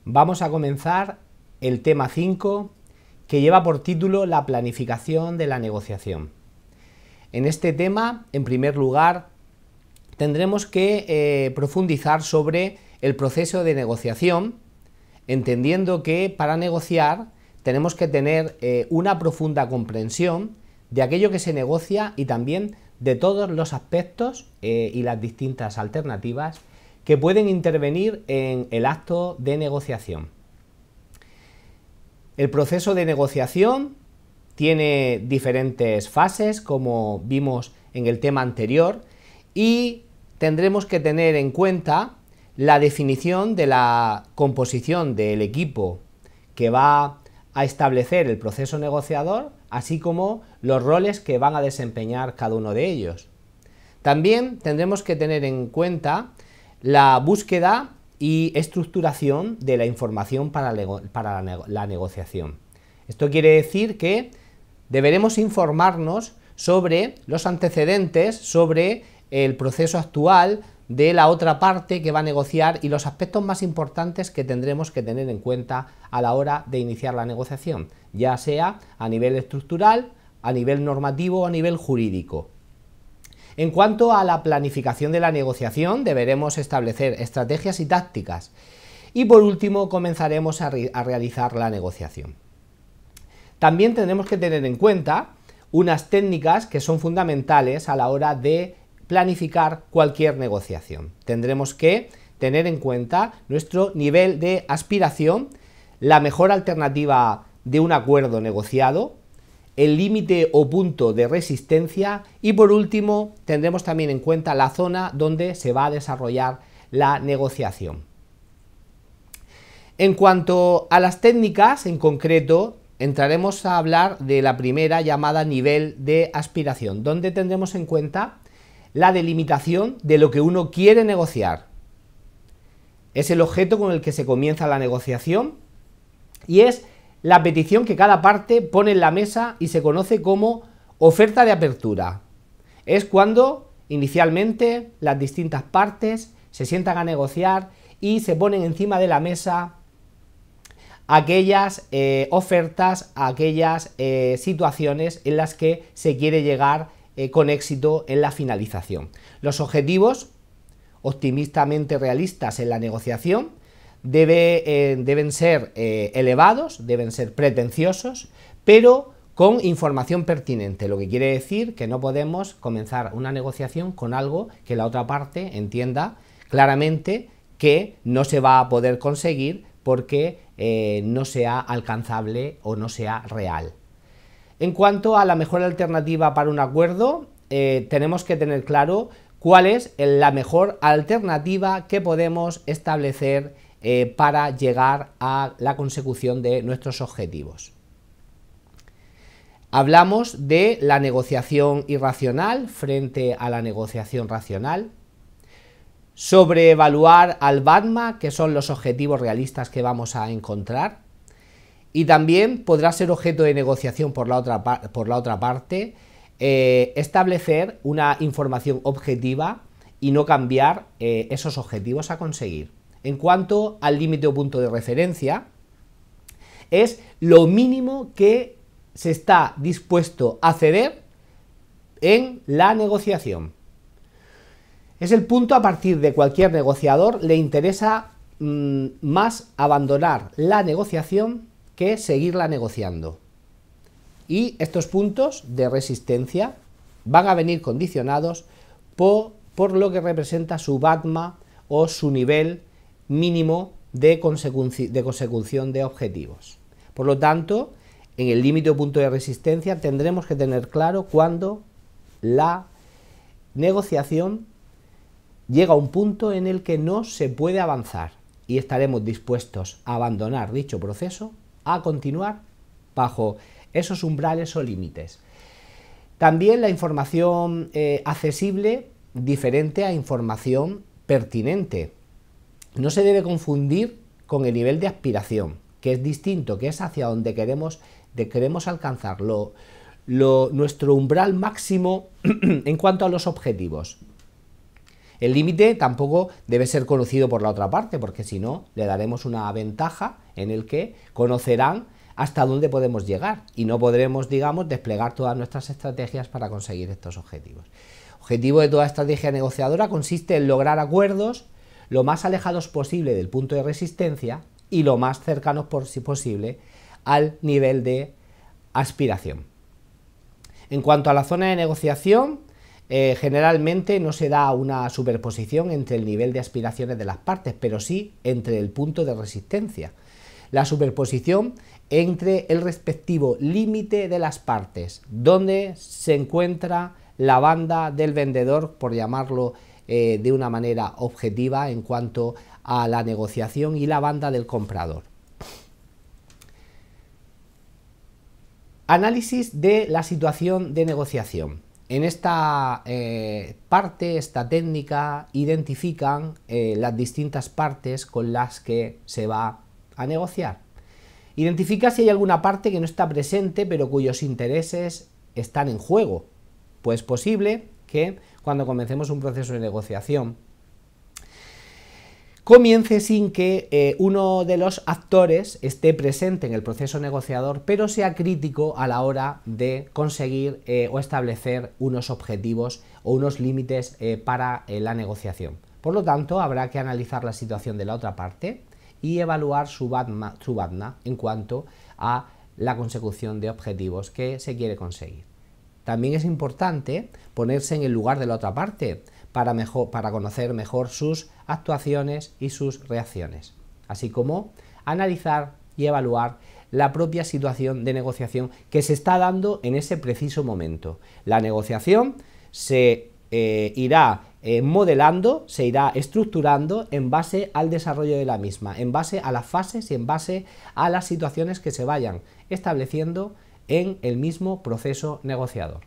Vamos a comenzar el tema 5, que lleva por título la planificación de la negociación. En este tema, en primer lugar, tendremos que profundizar sobre el proceso de negociación, entendiendo que para negociar tenemos que tener una profunda comprensión de aquello que se negocia y también de todos los aspectos y las distintas alternativas que pueden intervenir en el acto de negociación. El proceso de negociación tiene diferentes fases, como vimos en el tema anterior, y tendremos que tener en cuenta la definición de la composición del equipo que va a establecer el proceso negociador, así como los roles que van a desempeñar cada uno de ellos. También tendremos que tener en cuenta la búsqueda y estructuración de la información para la negociación. Esto quiere decir que deberemos informarnos sobre los antecedentes, sobre el proceso actual de la otra parte que va a negociar y los aspectos más importantes que tendremos que tener en cuenta a la hora de iniciar la negociación, ya sea a nivel estructural, a nivel normativo o a nivel jurídico. En cuanto a la planificación de la negociación, deberemos establecer estrategias y tácticas. Y por último, comenzaremos a realizar la negociación. También tendremos que tener en cuenta unas técnicas que son fundamentales a la hora de planificar cualquier negociación. Tendremos que tener en cuenta nuestro nivel de aspiración, la mejor alternativa de un acuerdo negociado, el límite o punto de resistencia y por último tendremos también en cuenta la zona donde se va a desarrollar la negociación. En cuanto a las técnicas, en concreto, entraremos a hablar de la primera, llamada nivel de aspiración, donde tendremos en cuenta la delimitación de lo que uno quiere negociar. Es el objeto con el que se comienza la negociación y es la petición que cada parte pone en la mesa y se conoce como oferta de apertura. Es cuando inicialmente las distintas partes se sientan a negociar y se ponen encima de la mesa aquellas ofertas, aquellas situaciones en las que se quiere llegar con éxito en la finalización. Los objetivos optimistamente realistas en la negociación deben ser elevados, deben ser pretenciosos, pero con información pertinente, lo que quiere decir que no podemos comenzar una negociación con algo que la otra parte entienda claramente que no se va a poder conseguir porque no sea alcanzable o no sea real. En cuanto a la mejor alternativa para un acuerdo, tenemos que tener claro cuál es la mejor alternativa que podemos establecer para llegar a la consecución de nuestros objetivos. Hablamos de la negociación irracional frente a la negociación racional, sobre evaluar al BATMA, que son los objetivos realistas que vamos a encontrar, y también podrá ser objeto de negociación por la otra parte, establecer una información objetiva y no cambiar esos objetivos a conseguir. En cuanto al límite o punto de referencia, es lo mínimo que se está dispuesto a ceder en la negociación. Es el punto a partir de cualquier negociador le interesa más abandonar la negociación que seguirla negociando. Y estos puntos de resistencia van a venir condicionados por lo que representa su BATMA o su nivel mínimo de consecución de objetivos. Por lo tanto, en el límite o punto de resistencia tendremos que tener claro cuándo la negociación llega a un punto en el que no se puede avanzar y estaremos dispuestos a abandonar dicho proceso, a continuar bajo esos umbrales o límites. También la información accesible diferente a información pertinente. No se debe confundir con el nivel de aspiración, que es distinto, que es hacia donde queremos alcanzar nuestro umbral máximo en cuanto a los objetivos. El límite tampoco debe ser conocido por la otra parte, porque si no, le daremos una ventaja en el que conocerán hasta dónde podemos llegar y no podremos, digamos, desplegar todas nuestras estrategias para conseguir estos objetivos. El objetivo de toda estrategia negociadora consiste en lograr acuerdos lo más alejados posible del punto de resistencia y lo más cercanos posible al nivel de aspiración. En cuanto a la zona de negociación, generalmente no se da una superposición entre el nivel de aspiraciones de las partes, pero sí entre el punto de resistencia. La superposición entre el respectivo límite de las partes, donde se encuentra la banda del vendedor, por llamarlo de una manera objetiva en cuanto a la negociación, y la banda del comprador. Análisis de la situación de negociación. En esta parte, esta técnica, identifican las distintas partes con las que se va a negociar. Identifica si hay alguna parte que no está presente pero cuyos intereses están en juego. Pues es posible que cuando comencemos un proceso de negociación comience sin que uno de los actores esté presente en el proceso negociador, pero sea crítico a la hora de conseguir o establecer unos objetivos o unos límites para la negociación. Por lo tanto, habrá que analizar la situación de la otra parte y evaluar su BATNA en cuanto a la consecución de objetivos que se quiere conseguir. También es importante ponerse en el lugar de la otra parte para conocer mejor sus actuaciones y sus reacciones, así como analizar y evaluar la propia situación de negociación que se está dando en ese preciso momento. La negociación se irá modelando, se irá estructurando en base al desarrollo de la misma, en base a las fases y en base a las situaciones que se vayan estableciendo en el mismo proceso negociador.